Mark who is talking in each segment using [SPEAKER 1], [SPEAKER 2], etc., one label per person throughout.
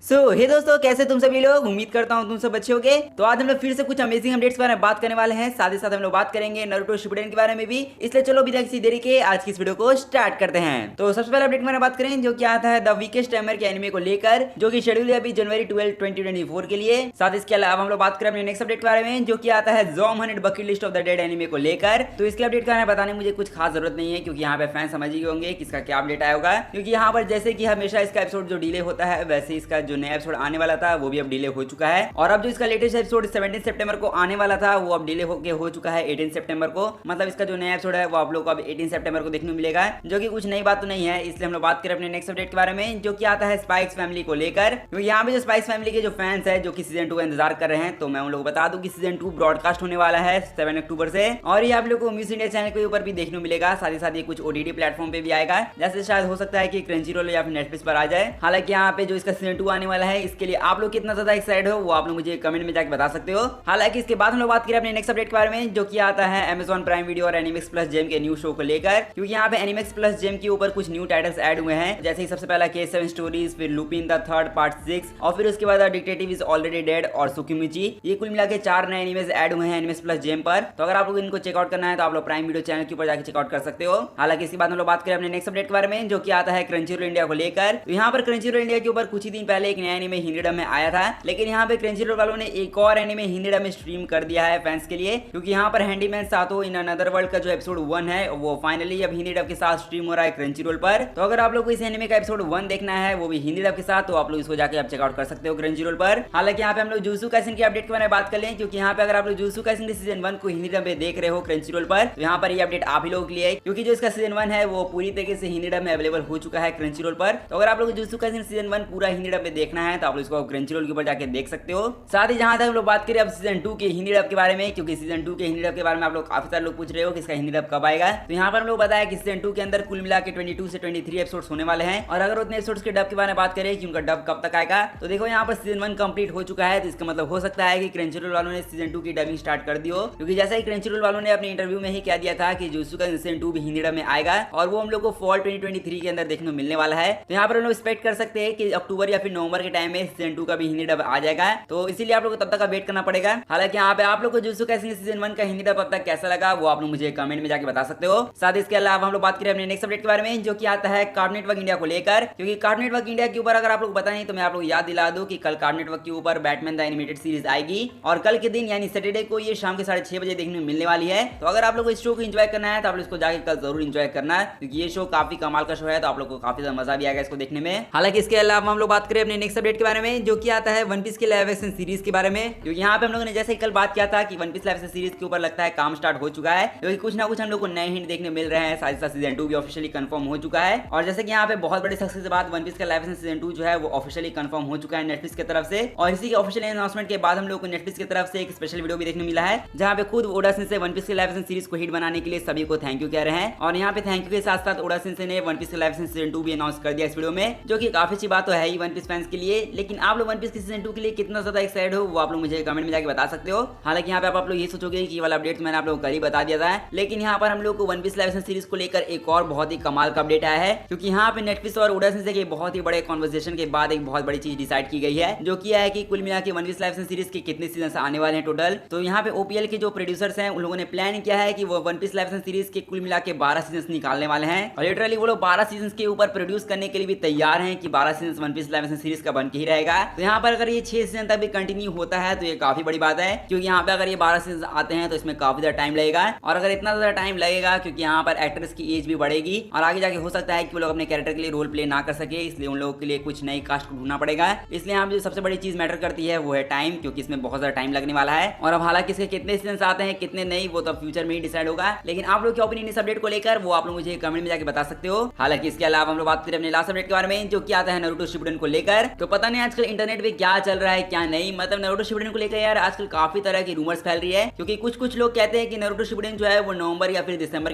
[SPEAKER 1] हे दोस्तों, कैसे तुम सभी लोग। उम्मीद करता हूँ तुम सब अच्छे होगे। तो आज हम लोग फिर से कुछ अमेजिंग अपडेट्स के बारे में बात करने वाले हैं। साथ ही साथ हम लोग बात करेंगे नारुतो शिपुडेन के बारे में भी। इसलिए चलो बिना किसी देरी के आज की इस वीडियो को स्टार्ट करते हैं। तो सबसे पहले अपडेट में बात करें जो कि आता है द वीकेस्ट टाइमर के एनिमे को लेकर, जो कि शेड्यूल है अभी जनवरी 12, 2024 के लिए। साथ इसके अलावा हम लोग बात करें अपने नेक्स्ट अपडेट के बारे में जो कि आता है ज़ॉम 100 bucket list of the dead anime को लेकर। तो इसके अपडेट का बताने मुझे कुछ खास जरूरत नहीं है, क्योंकि यहाँ पे फैन समझ ही होंगे किसका क्या अपडेट आया होगा। क्योंकि यहाँ पर जैसे कि हमेशा इसका एपिसोड जो डिले होता है, वैसे इसका जो नया एपिसोड आने वाला था वो भी अब डिले हो चुका है। और अब जो इसका लेटेस्ट एपिसोड 17 सितंबर को आने वाला था वो अब डिले हो चुका है 18 सितंबर को। मतलब इसका जो नया एपिसोड है वो आप लोग को अब 18 सितंबर को देखने को मिलेगा, जो कि कुछ नई बात तो नहीं है। इसलिए हम लोग बात करें अपने नेक्स्ट अपडेट के बारे में जो कि आता है स्पाइक्स फैमिली को लेकर। क्योंकि यहाँ पे जो स्पाइक्स फैमिली के जो फैंस है जो कि सीजन 2 का इंतजार कर रहे हैं, तो मैं उन लोगों को बता दूं कि सीजन 2 ब्रॉडकास्ट होने वाला है 7 अक्टूबर से। और ये आप लोग को म्यूजिक इंडिया चैनल के ऊपर भी देखने को मिलेगा। साथ ही साथ ये कुछ ओटीटी प्लेटफॉर्म पे भी आएगा, जैसे शायद हो सकता है कि क्रंचीरोल या फिर नेटफ्लिक्स पर आ जाए। हालांकि यहाँ पे जो इसका सीजन 2 आने वाला है, इसके लिए आप लोग कितना ज्यादा एक्साइटेड हो वो आप लोग मुझे कमेंट में जाकर बता सकते हो। हालांकि इसके बाद हम लोग बात करें अपने नेक्स्ट अपडेट के बारे में जो कि आता है Amazon प्राइम वीडियो और एनिमेक्स प्लस जेम के न्यू शो को लेकर। क्योंकि यहाँ पे एनिमेक्स प्लस जेम के ऊपर कुछ न्यू टाइटल्स ऐड हुए हैं, जैसे सबसे पहला K7 स्टोरीज, फिर लुपिन द थर्ड पार्ट 6, और फिर उसके बाद डिटेक्टिव इज ऑलरेडी डेड और सुकिमिची। ये कुल मिला के 4 नए एनिमेज ऐड हुए हैं एनिमेक्स प्लस जेम पर। तो अगर आप लोग इनको चेकआउट करना है तो आप लोग प्राइम वीडियो चैनल के ऊपर जाकर चेकआउट कर सकते हो। हालांकि इसके बाद हम लोग बात करें अपने नेक्स्ट अपडेट के बारे में जो कि आता है क्रंचीरोल इंडिया को लेकर। तो यहाँ पर क्रंचीरोल इंडिया के ऊपर कुछ ही दिन पहले एक नया एनिमे हिंदी डब में आया था, लेकिन यहाँ पे क्रंचीरोल वालों ने एक और एनिमे हिंदी डब में स्ट्रीम कर दिया है फैंस के लिए। क्योंकि यहाँ पर हैंडीमैन सातो इन अनदर वर्ल्ड का जो एपिसोड 1 है वो फाइनली अब हिंदी डब के साथ स्ट्रीम हो रहा है क्रंचीरोल पर। तो अगर आप लोग को इस एनिमे का एपिसोड 1 देखना है वो भी हिंदी डब के साथ, तो आप लोग इसको जाके आप चेकआउट कर सकते हो क्रंचीरोल पर। हालांकि यहाँ पे हम लोग जुजुत्सु काइसेन की अपडेट के बारे में बात कर लें। क्योंकि यहाँ पे अगर आप लोग जुजुत्सु काइसेन के सीजन 1 को हिंदी डब में देख रहे हो क्रंचीरोल पर, तो यहाँ पर ये अपडेट आप ही लोगों के लिए है। क्योंकि जो इसका सीजन 1 है वो पूरी तरीके से हिंदी डब में अवेलेबल हो चुका है क्रंचीरोल पर। तो अगर आप लोग जुजुत्सु काइसेन सीजन 1 पूरा हिंदी डब में देखना है तो आप लोग इसको क्रंचीरोल के ऊपर जाके देख सकते हो। साथ ही जहां तक हम लोग बात करें अब सीजन 2 के हिंदी डब के बारे में, क्योंकि सीजन 2 के हिंदी डब के बारे में आप लोग काफी सारे लोग पूछ रहे हो कि इसका हिंदी डब कब आएगा। तो यहाँ पर हम लोग बताया कि सीजन 2 के अंदर कुल मिला के 22 से 23 एपिसोड्स होने वाले हैं। और अगर उतने एपिसोड्स के डब के बारे में बात करें कि उनका डब कब तक आएगा, तो देखो यहाँ पर सीजन 1 कंप्लीट हो चुका है। तो इसका मतलब हो सकता है कि क्रंचीरोल वालों ने सीजन 2 की डबिंग स्टार्ट कर दी हो। क्योंकि जैसा ही क्रंचीरोल वालों ने अपने इंटरव्यू में ही कह दिया था कि जुजुत्सु काइसेन सीजन 2 भी हिंदी डब में आएगा और वो हम लोग को फॉल 2023 के अंदर देखने को मिलने वाला है। तो यहाँ पर हम लोग एक्सपेक्ट कर सकते हैं कि अक्टूबर या फिर नवंबर के टाइम में सीजन 2 का भी हिंदी डब आ जाएगा। तो इसीलिए आप लोग को तब तक वेट करना पड़ेगा। हालांकि यहाँ पे आप लोग को जुजुत्सु काइसेन सीजन 1 का हिंदी डब अब तक कैसा लगा वो आप लोग मुझे कमेंट में जाके बता सकते हो। साथ ही इसके अलावा हम लोग बात करें अपने नेक्स्ट अपडेट के बारे में जो कि आता है कार्टून नेटवर्क इंडिया को लेकर। क्योंकि कार्टून नेटवर्क इंडिया के ऊपर अगर आप लोग बताएं तो मैं आप लोग याद दिला दूं कि कल कार्टून नेटवर्क के ऊपर बैटमैन द एनिमेटेड सीरीज आएगी और कल के दिन यानी सैटरडे को ये शाम के 6:30 बजे देखने को मिलने वाली है। तो अगर आप लोग को इस शो को एंजॉय करना है तो आप लोग इसको जाके कल जरूर एंजॉय करना है, क्योंकि ये शो काफी कमाल का शो है। तो आप लोग को काफी ज्यादा मजा भी आएगा इसको देखने में। हालांकि इसके अलावा हम लोग बात करें अपने नेक्स्ट अपडेट के बारे में जो कि आता है वन पीस के लाइव एक्शन सीरीज के बारे में। क्योंकि यहाँ पे हम लोगों ने जैसे कल बात किया था कि One Piece live action series के ऊपर लगता है काम स्टार्ट हो चुका है, क्योंकि कुछ ना कुछ हम लोग को नए हिंट देखने मिल रहे हैं। साथ ही साथ सीजन 2 भी ऑफिशियली कंफर्म हो चुका है। और जैसे कि यहाँ पे बहुत बड़ी सक्सेस के बाद वन पीस का लाइव एक्शन सीजन 2 जो है वो ऑफिशियली कंफर्म हो चुका है नेटफ्लिक्स की तरफ से। और इसी के ऑफिशियल अनाउंसमेंट के बाद हम लोग को नेटफ्लिक्स की तरफ से एक स्पेशल वीडियो भी देखने मिला है, जहाँ पे खुद ओडा सिंसे वन पीस के लाइव एक्शन सीरीज को हिट बनाने के लिए सभी को थैंक यू कह रहे हैं। और यहाँ पे थैंक यू के साथ साथ ओडा सिंसे ने वन पीस के लाइव एक्शन सीजन 2 भी अनाउंस कर दिया इस वीडियो में, जो कि काफी अच्छी बात तो है ही वन पीस फैंस के लिए। लेकिन आप लोग वन पीस के सीजन 2 के लिए कितना ज्यादा एक्साइटेड हो वो आप लोग मुझे कमेंट में जाके बता सकते हो। हालांकि यहाँ पे आप लोग ये सोचोगे कि वाला अपडेट मैंने आप लोगों को कल ही बता दिया था, लेकिन यहाँ पर हम लोग को One Piece live action series को लेकर एक और बहुत ही कमाल का अपडेट आया है। क्योंकि यहाँ पे नेटफ्लिक्स और ओडा सिंसे के बहुत ही बड़े कॉन्वर्सेशन के बाद एक बहुत बड़ी चीज डिसाइड की गई है, जो कि है कि कुल मिला के One Piece live action series के कितने सीजन आने वाले हैं टोटल। तो यहाँ पे ओपीएल के जो प्रोड्यूसर्स हैं उन लोगों ने प्लान किया है कि वो One Piece live action series के कुल मिला के 12 सीजन निकालने वाले हैं। और लिटरली वो लोग 12 सीजन के ऊपर प्रोड्यूस करने के लिए भी तैयार हैं कि 12 season One Piece live action series का बन के ही रहेगा। तो यहाँ पर अगर ये 6 सीजन तक भी कंटिन्यू होता है तो ये काफी बड़ी बात है, क्योंकि यहाँ पे अगर ये 12 सीजन आते हैं तो इसमें काफी ज्यादा टाइम लगेगा। और अगर इतना ज्यादा टाइम लगेगा क्योंकि यहाँ पर एक्टर्स की एज भी बढ़ेगी और आगे जाके हो सकता है कि वो लोग अपने कैरेक्टर के लिए रोल प्ले ना कर सके, इसलिए उन लोगों के लिए कुछ नई कास्ट को ढूंढना पड़ेगा। इसलिए यहाँ पे सबसे बड़ी चीज मैटर करती है वो है टाइम, क्योंकि इसमें बहुत ज्यादा टाइम लगने वाला है। और अब हालांकि इसके कितने सीजन आते हैं कितने नहीं वो तो फ्यूचर में ही डिसाइड होगा। लेकिन आप लोग के ओपिनियन इस अपडेट को लेकर वो आप लोग मुझे कमेंट में जाके बता सकते हो। हालांकि इसके अलावा हम लोग बात करें अपने लास्ट अपडेट के बारे में जो कि आता है नारुतो शिपुडेन को लेकर। तो पता नहीं आजकल इंटरनेट पे क्या चल रहा है क्या नहीं, मतलब नारुतो शिपुडेन को लेकर यार आजकल काफी तरह की रूमर्स फैल रही है। क्योंकि कुछ लोग कहते हैं कि नारुतो शिपुडेन जो है वो नवंबर या फिर दिसंबर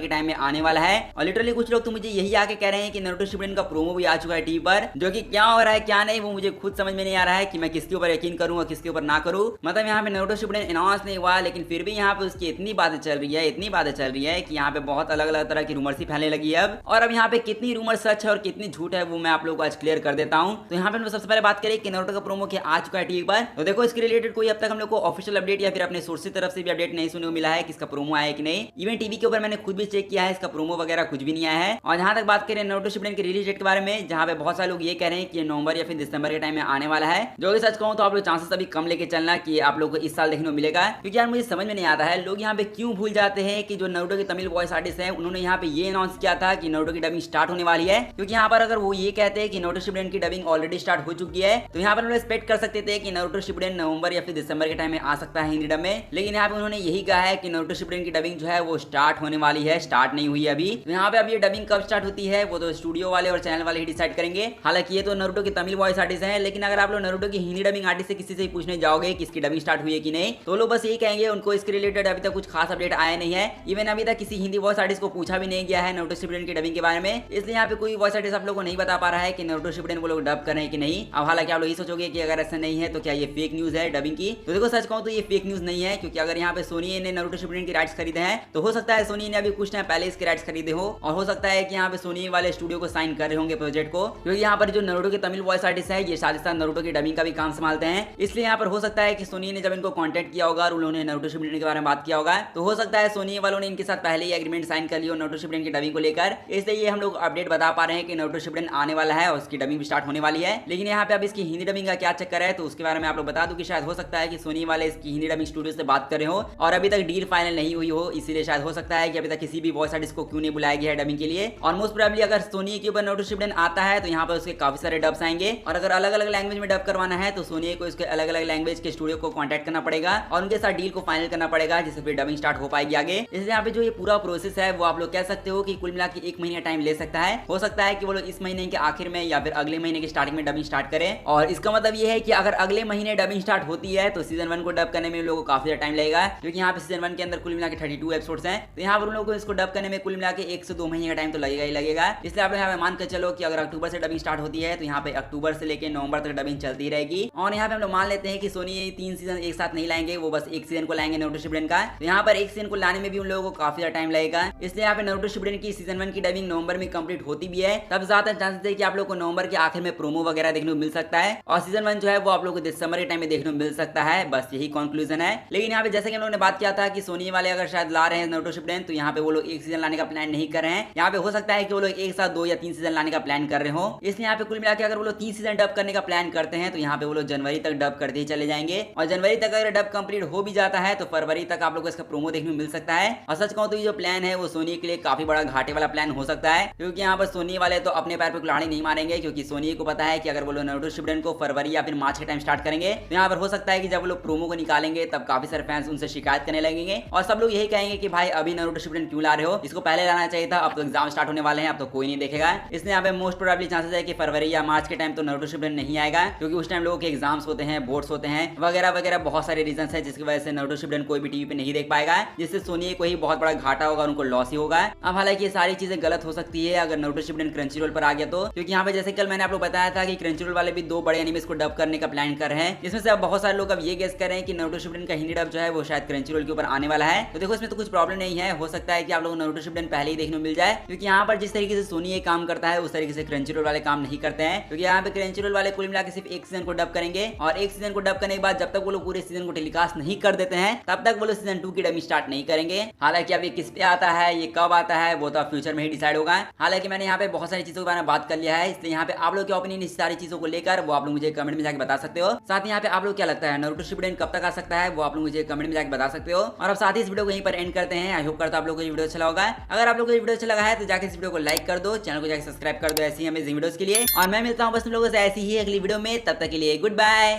[SPEAKER 1] के टाइम में आने वाला है। और लिटरली कुछ लोग तो मुझे यही आके कह रहे हैं कि नारुतो शिपुडेन का प्रोमो भी आ चुका है टीवी पर, जो कि क्या हो रहा है क्या नहीं वो मुझे खुद समझ में नहीं आ रहा है कि मैं किसके ऊपर यकीन करूं और किसके ऊपर ना करूं। मतलब यहाँ पे नारुतो शिपुडेन अनाउंस नहीं हुआ, लेकिन फिर भी यहाँ पे उसकी इतनी बातें चल रही है कि यहाँ पे बहुत अलग अलग तरह की रूमर्स ही फैलने लगी है अब। और अब यहाँ पे कितनी रूमर सच है और कितनी झूठ है वो मैं आप लोगों को आज क्लियर कर देता हूँ। तो यहाँ पे सबसे सबसे पहले बात करें कि नारुतो का प्रोमो क्या आ चुका है टीवी पर, तो देखो इसके रिलेटेड कोई अब तक हम लोग को ऑफिशियल अपडेट या फिर अपने सोर्स की तरफ से भी अपडेट नहीं सुनने को मिला है कि इसका प्रोमो आया कि नहीं। इवन टीवी के ऊपर मैंने खुद भी चेक किया है, इसका प्रोमो वगैरह कुछ भी नहीं आया है। और जहां तक बात करें नारुतो शिपुडेन के रिलीज डेट के बारे में, जहां पे बहुत सारे लोग ये कह रहे हैं कि नवंबर या फिर दिसंबर के टाइम में आने वाला है, जो कि सच कहूं तो आप लोग चांसेस अभी कम लेके चलना कि आप लोग को इस साल देखने को मिलेगा। क्योंकि यार मुझे समझ में नहीं आता है लोग यहाँ पे क्यों भूल जाते हैं कि जो नारुतो के तमिल वॉइस आर्टिस्ट है उन्होंने यहाँ पे ये अनाउंस किया था कि नारुतो की डबिंग स्टार्ट होने वाली है। क्योंकि यहाँ पर अगर वो ये कहते हैं कि नारुतो शिपुडेन की डबिंग ऑलरेडी स्टार्ट हो चुकी है, तो यहाँ पर हम लोग एक्सपेक्ट कर सकते थे कि नारुतो शिपुडेन नवंबर या फिर दिसंबर के टाइम में आ सकता है हिंदी डब में। लेकिन यहाँ पे उन्होंने यही कहा है कि नारुतो शिपुडेन की डबिंग जो है वो स्टार्ट होने वाली है, स्टार्ट नहीं हुई अभी। तो यहाँ पे अब ये डबिंग कब स्टार्ट होती है वो तो स्टूडियो वाले और चैनल वाले ही डिसाइड करेंगे। हालांकि ये तो नारुतो के तमिल वॉइस आर्टिस्ट है, लेकिन अगर आप लोग नारुतो की हिंदी डबिंग आर्टिस्ट से किसी से पूछने जाओगे कि इसकी डबिंग स्टार्ट हुई है कि नहीं, तो लोग बस यही कहेंगे उनको इसके रिलेटेड अभी तक कुछ खास अपडेट आया नहीं है। इवन अभी तक किसी हिंदी वॉइस आर्टिस्ट को पूछा भी नहीं गया है नारुतो शिपुडेन की डबिंग के बारे में, इसलिए यहाँ पे कोई वॉइस आर्टिस्ट आप लोग को नहीं बता पा रहा है कि नारुतो शिपुडेन वो लोग डब कर रहे हैं कि नहीं। अब हालांकि आप लोग ये सोचोगे कि अगर ऐसा नहीं है तो क्या ये फेक न्यूज है डबिंग की, तो देखो सच कहूं तो ये फेक न्यूज नहीं है। क्योंकि अगर यहाँ पे सोनी ने नारुतो शिपुडेन की राइट्स खरीदे हैं, तो हो सकता है सोनी ने अभी कुछ टाइम पहले इसके राइट्स खरीदे हो, और हो सकता है कि यहाँ पे सोनी वाले स्टूडियो को साइन कर रहे होंगे प्रोजेक्ट को। क्योंकि यहाँ पर जो नारुतो के तमिल वॉइस आर्टिस्ट है ये साथ ही साथ नारुतो की डबिंग का भी काम संभालते हैं, इसलिए यहाँ पर हो सकता है कि सोनी ने जब इनको कॉन्टेक्ट किया होगा और उन्होंने नारुतो शिपुडेन के बारे में बात किया होगा, तो हो सकता है सोनी वालों ने इनके साथ पहले ही एग्रीमेंट साइन कर लिया नारुतो शिपुडेन की डबिंग को लेकर। इसलिए ये हम लोग अपडेट बता पा रहे हैं कि नारुतो शिपुडेन आने वाला है और उसकी डबिंग भी स्टार्ट होने वाली है। लेकिन यहाँ पे अब इसकी हिंदी डबिंग का क्या चक्कर है, तो उसके बारे में आप लोग बता दूं कि शायद हो सकता है कि सोनी वाले इसकी हिंदी डबिंग स्टूडियो से बात कर रहे हो और अभी तक डील फाइनल नहीं हुई हो, इसीलिए शायद हो सकता है कि अभी तक किसी भी वॉइस आर्टिस्ट को क्यों नहीं बुलाया गया है डबिंग के लिए। और मोस्ट प्रोबेबली अगर सोनी के ऊपर नारुतो शिपुडेन आता है तो यहाँ पर उसके काफी सारे डब्स आएंगे, और अगर अलग अलग लैंग्वेज में डब करवाना है तो सोनी को इसके अलग अलग लैंग्वेज के स्टूडियो को कॉन्टैक्ट करना पड़ेगा और उनके साथ डील को फाइनल करना पड़ेगा, जिससे फिर डबिंग स्टार्ट हो पाएगी आगे। इसलिए यहाँ पे जो ये पूरा प्रोसेस है वो आप लोग कह सकते हो कि कुल मिला के 1 महीने टाइम ले सकता है। हो सकता है कि वो लोग इस महीने के आखिर में या फिर अगले महीने की स्टार्टिंग में डबिंग स्टार्ट करें। और इसका मतलब ये है कि अगर अगले महीने डबिंग स्टार्ट होती है तो सीजन 1 को डब करने में लोगों को काफी ज्यादा टाइम लगेगा। क्योंकि यहाँ पे सीजन 1 के अंदर कुल मिला के 32 एपिसोड्स हैं, तो यहाँ पर उन लोगों को इसको डब करने में कुल मिला के 1 से 2 महीने का टाइम तो लगेगा ही लगेगा। इसलिए आप लोग यहाँ पे मान कर चलो कि अगर अक्टूबर से डबिंग स्टार्ट होती है तो यहाँ पे अक्टूबर से लेकर नवंबर तक डबिंग चलती रहेगी। और यहाँ पे हम लोग मान लेते हैं कि सोनी 3 सीजन एक साथ नहीं लाएंगे, वो बस 1 सीजन को लाएंगे नारुतो शिपुडेन का। तो यहाँ पर 1 सीजन को लाने में भी उन लोगों को काफी ज्यादा टाइम लगेगा। इसलिए यहाँ पे नारुतो शिपुडेन की सीजन 1 की डबिंग नवंबर में कंप्लीट होती भी है, तब ज्यादा चांसेस है कि आप लोग को नवंबर के आखिर में प्रोमो वगैरह देखने को मिल सकता है, और सीजन 1 जो है वो आप लोग को दिसंबर के टाइम में देखने को मिल सकता है। बस यही कंक्लूजन है। लेकिन यहाँ पे जैसे कि हम लोगों ने बात किया था कि सोनी वाले अगर शायद ला रहे हैं नारुतो शिपुडेन, तो यहाँ पे वो लोग 1 सीजन लाने का प्लान नहीं कर रहे हैं। यहाँ पे हो सकता है कि वो लोग एक साथ 2 या 3 सीजन लाने का प्लान कर रहे हो। इसलिए यहाँ पे कुल मिला के अगर वो लोग 3 सीजन डब करने का प्लान करते हैं तो यहाँ पे वो लोग जनवरी तक डब करते ही चले जाएंगे, और जनवरी तक अगर डब कंप्लीट हो भी जाता है तो फरवरी तक आप लोग को इसका प्रोमो देखने को मिल सकता है। और सच कहूं तो ये जो प्लान है वो सोनी के लिए काफी बड़ा घाटे वाला प्लान हो सकता है, क्योंकि यहाँ पर सोनी वाले तो अपने पैर पे कुल्हाड़ी नहीं मारेंगे। क्योंकि सोनी को पता है कि अगर वो लोग नारुतो शिपुडेन को फरवरी या फिर मार्च के टाइम स्टार्ट करेंगे तो यहाँ पर हो सकता है कि जब वो लोग प्रोमो को निकालेंगे तब काफी सारे फैंस उनसे शिकायत करने लगेंगे, और सब लोग यही कहेंगे कि भाई अभी नारुतो शिपुडेन क्यों ला रहे हो, इसको पहले लाना चाहिए था, अब तो एग्जाम स्टार्ट होने वाले हैं, अब तो कोई नहीं देखेगा। इसलिए यहाँ पे मोस्ट प्रोबेबली चांसेस है कि फरवरी या मार्च के टाइम तो नारुतो शिपुडेन नहीं आएगा, क्योंकि उस टाइम लोगों के एग्जाम्स होते हैं, बोर्ड्स होते हैं वगैरह वगैरह, बहुत सारे रीजन है जिसकी वजह से नारुतो शिपुडेन कोई भी टीवी पे नहीं देख पाएगा, जिससे सोनी को ही बहुत बड़ा घाटा होगा, उनको लॉस ही होगा। अब हालांकि ये सारी चीजें गलत हो सकती है अगर नारुतो शिपुडेन क्रंचीरोल पर आ गया तो, क्योंकि यहाँ पे जैसे कल मैंने आप लोग बताया था कि क्रंचीरोल वाले भी 2 बड़े एनिमेस को डब करने का प्लान कर रहे हैं, जिसमें से अब बहुत सारे लोग अब ये गेस कर रहे हैं कि नारुतो शिपुडेन का हिंदी डब जो है वो शायद क्रंचीरोल के ऊपर आने वाला है। तो देखो इसमें तो कुछ प्रॉब्लम नहीं है, हो सकता है कि आप लोग नारुतो शिपुडेन पहले ही देखने को मिल जाए, क्योंकि यहाँ पर जिस तरीके से सोनी ये काम करता है उस तरीके से क्रंचीरोल वाले काम नहीं करते हैं। क्योंकि यहाँ पे क्रंचीरोल वाले कुल मिला के सिर्फ 1 सीजन को डब करेंगे, और 1 सीजन को डब करने के बाद जब तक वो लोग पूरे सीजन को टेलीकास्ट नहीं कर देते हैं तब तक वो लोग सीजन 2 की डबिंग स्टार्ट नहीं करेंगे। हालांकि अब ये किस पे आता है, ये कब आता है, वो तो फ्यूचर में ही डिसाइड होगा। हालांकि मैंने यहाँ पे बहुत सारी चीजों के बारे में बात कर लिया है, इसलिए यहाँ पे आप लोग क्या ओपिनियन इस सारी चीजों को लेकर वो आप लोग मुझे कमेंट में जाकर बता सकते हो। साथ ही यहाँ पे आप लोग क्या लगता है नारुतो शिपुडेन कब तक आ सकता है, वो आप लोग मुझे कमेंट में जाकर बता सकते हो। और अब साथ ही इस वीडियो को यहीं पर एंड करते हैं। आई होप करता आप लोगों को ये वीडियो अच्छा लगा। अगर आप लोगों को ये वीडियो अच्छा लगा है तो जाकर इस वीडियो को लाइक कर दो, चैनल को जाकर सब्सक्राइब कर दो ऐसी अमेजिंग वीडियोस के लिए। और मैं मिलता हूँ बस तुम लोगों से ऐसी ही अगली वीडियो में, तब तक के लिए गुड बाय।